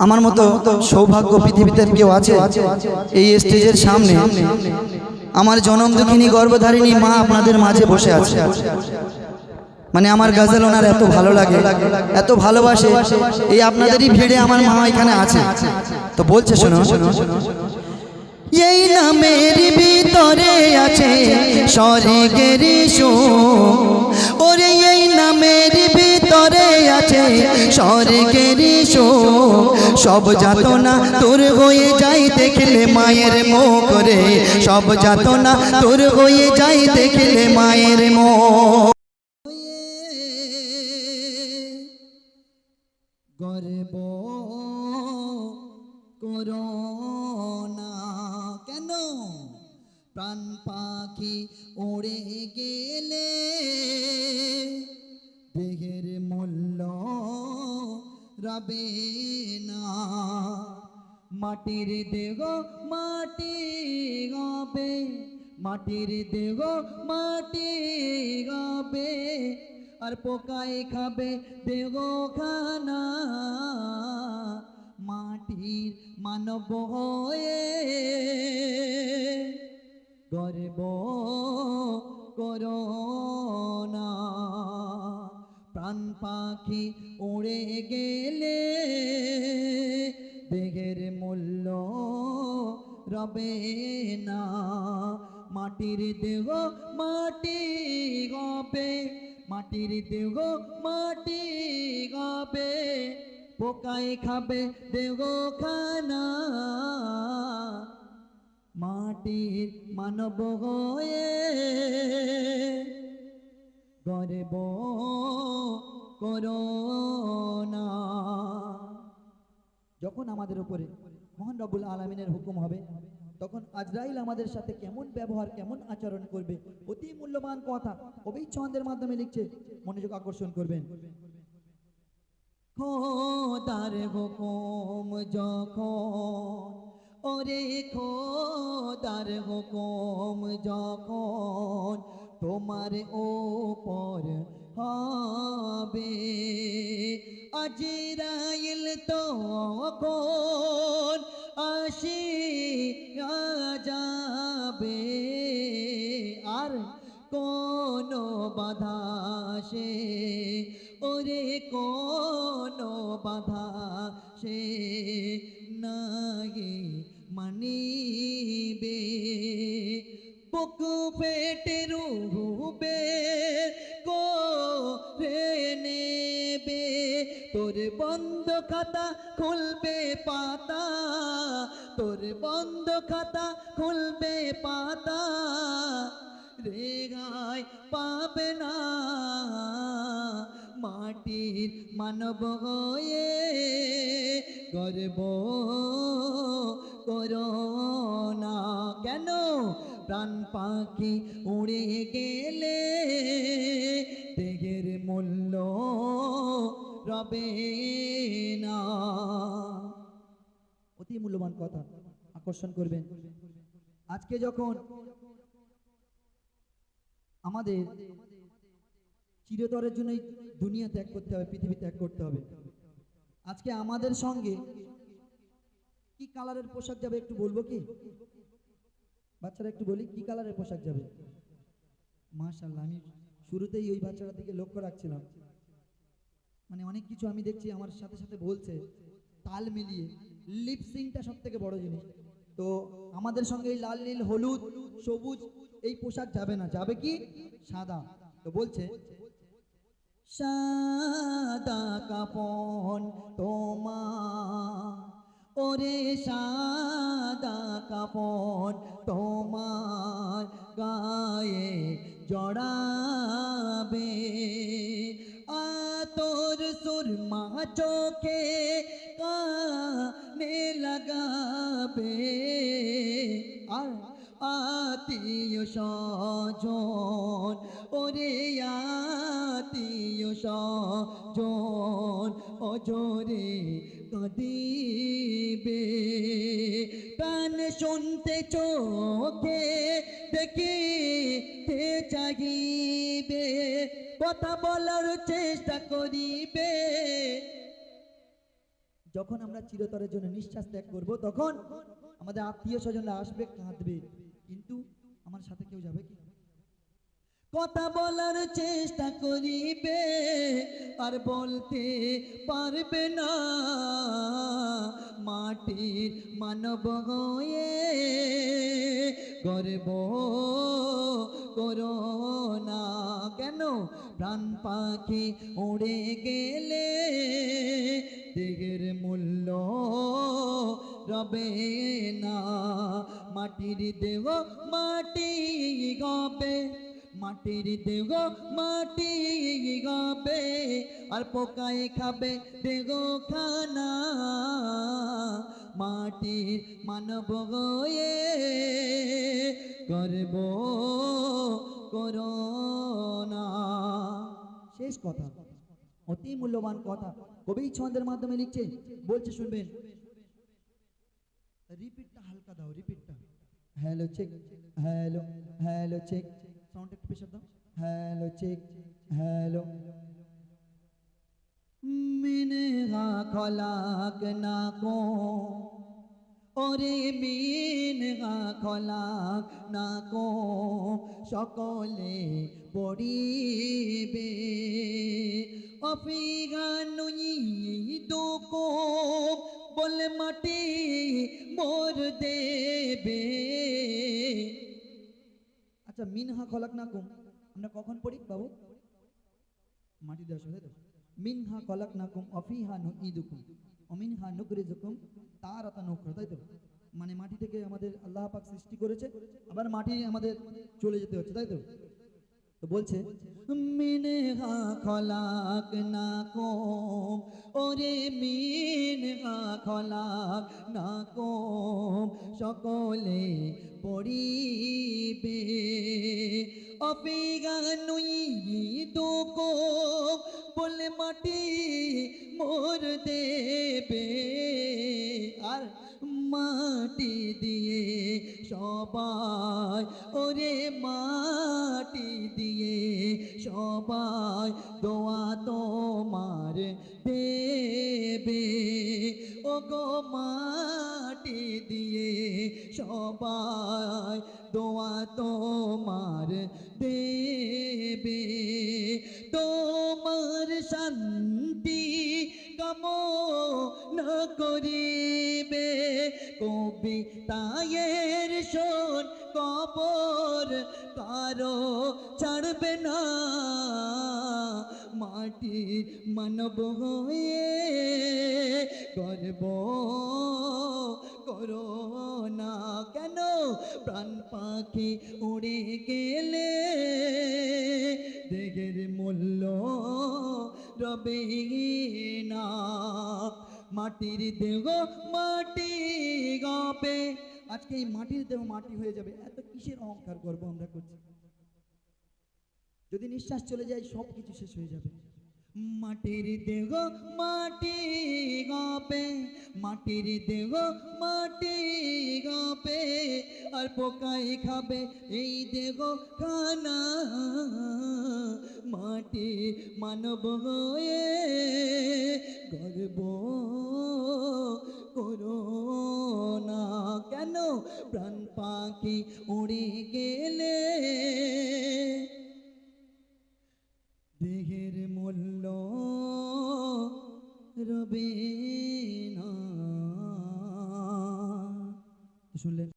আমার মতো সৌভাগ্য পৃথিবীতে কেউ আছে? এই স্টেজের সামনে আমার জনম দুঃখিনী গর্ভধারিণী মা আপনাদের মাঝে বসে আছে। মানে আমার গজল ওনার এত ভালো লাগে, এত ভালোবাসে, এই আপনাদেরই ভিড়ে আমার মা এখানে আছে। তো বলছে শোনো, এই নামের ভিতরে আছে স্বর্গের সুখ, ওরে এই নামের ভিতরে আছে স্বর্গের সুখ। সব যাতনা তোর হয়ে যায় দেখলে মায়ের মুখ রে, সব যাতনা তোর হয়ে যায় দেখলে মায়ের মুখ। গর্ব করোনা কেন? প্রাণ পাখি উড়ে গেলে দেহের মূল্য রবে না। মাটির দেহ মাটি হবে, মাটির দেহ মাটি হবে, আর পোকায় খাবে দেহ খানা। মাটির মানব হয়ে গর্ব করোনা। প্রাণ পাখি উড়ে গেলে দেহের মূল্য রবে না। মাটির দেহ মাটি হবে, মাটির দেহ মাটি হবে, পোকায় খাবে দেহ খানা। মাটির মানব হয়ে গর্ব করোনা। যখন আমাদের উপরে মহান রব্বুল আলামিনের হুকুম হবে, তখন আজরাইল আমাদের সাথে কেমন ব্যবহার, কেমন আচরণ করবে, অতি মূল্যবান কথা কবি ছন্দের মাধ্যমে লিখছে, মনোযোগ আকর্ষণ করবেন। খোদার হুকুম যখন, ওরে খোদার হুকুম যখন তোমার ওপর হবে, আজরাইল তখন আসিয়া যাবে, আর কোনো বাধা সে, ওরে কোনো বাধা সে নাই মানিবে। বুক পেটে রুবে করে নেবে, তোর বন্ধ খাতা খুলবে পাতা, তোর বন্ধ খাতা খুলবে পাতা, রেহাই পাবে না। মাটির মানব হয়ে গর্ব করোনা কেন? প্রাণ পাখি উড়ে গেলে দেহের মূল্য রবে না। অতি মূল্যবান কথা আকর্ষণ করবেন। আজকে যখন আমাদের চিরতরের জন্য দুনিয়া ত্যাগ করতে হবে, পৃথিবী ত্যাগ করতে হবে, আজকে আমাদের সঙ্গে কি কালারের পোশাক যাবে একটু বলবো কি? বাচ্চারা একটু বলি, কি কালারের পোশাক যাবে? মাশাআল্লাহ, আমি শুরুতেই ওই বাচ্চাটার দিকে লক্ষ্য রাখছিলাম, মানে অনেক কিছু আমি দেখছি আমার সাথে সাথে বলছে, তাল মিলিয়ে লিপসিংটা সব থেকে বড় জিনিস। তো আমাদের সঙ্গে এই লাল নীল হলুদ সবুজ এই পোশাক যাবে না, যাবে কি সাদা। তো বলছে, সাদা কাপন তোমার, ওরে সাদা কাপন তোমার গায়ে জড়াবে, আতর সুরমা চোখে কানে লাগাবে, আর আত্মীয় স্বজন, ওরে আত্মীয় স্বজন অজরে কাঁদিবে, কান শুনতে চোখে দেখিতে চাহিবে, কথা বলার চেষ্টা করিবে, যখন আমরা চিরতরের জন্য নিঃশ্বাস ত্যাগ করব তখন আমাদের আত্মীয় স্বজনরা আসবে, কাঁদবে, কিন্তু আমার সাথে কেউ যাবে কি? কথা বলার চেষ্টা করিবে আর বলতে পারবে না, মাটির মানব হয়ে গর্ব করো না। কেন? প্রাণ পাখি উড়ে গেলে দেহের মূল্য রবে না। মাটির দেহ মাটি গবে, মাটির দেহ মাটি গবে, আর পোকায় খাবে দেহ খানা। মাটির মানব হয়ে গর্ব করো না। শেষ কথা, অতি মূল্যবান কথা কবি ছন্দের মাধ্যমে লিখছে, বলছে শুনবেন। রিপিটটা হালকা দাও, রিপিটটা। Hello check, hello, hello check, sound একটু প্রেশার দাও। Hello check, hello. মিনহা খলাক না কো, ওরে মিনহা খলাক না কো, সকলে পড়িবে। অফিহা নুইদু কো, বলে মাটি মোর দেবে। আচ্ছা, মিনহা খলাক না কুম আমরা কখন পড়ি বাবু? মাটি দেওয়ার সময়, তাই তো? মিনহা খলাক না কুম অফিহা নুইদুকুম অমিনহা নুখরিজুকুম তারাতান উখরা, তাই তো? মানে মাটি থেকে আমাদের আল্লাহ পাক সৃষ্টি করেছে, আবার মাটি আমাদের চলে যেতে হচ্ছে, তাই তো? তো বলছে মিনহা খলাক না কুম, ওরে মিনহা খলাক না কুম, সকলে পড়িবে। অফিহা নুইদুকুম, বলে মাটি মোর দেবে। আর মাটি দিয়ে সবাই, ওরে মাটি দিয়ে সবাই দোয়া তোমার দেবে। ও গো মাটি দিয়ে সবাই দোয়া তোমার দেবে। তোমার শান্তি কামনা করিবে, কবিতায়ের শোন কবর কারো ছাড়বে না। মাটির মানব হয়ে গর্ব করো না। কেন? প্রাণ পাখি উড়ে গেলে দেহের মূল্য রবে না। মাটির দেহ মাটি গবে, আজকে এই মাটির দেহ মাটি হয়ে যাবে, এত কিসের অহংকার গর্ব আমরা করছি? যদি নিঃশ্বাস চলে যায় সব কিছু শেষ হয়ে যাবে। মাটির দেহ মাটি গবে, মাটির দেহ মাটি গবে, আর পোকাই খাবে এই দেহ খানা। মাটি মানব হয়ে গর্ব করো না। কেন? প্রাণ পাখি উড়ে গেলে দেহের মূল্য রবে না। শুনলেন?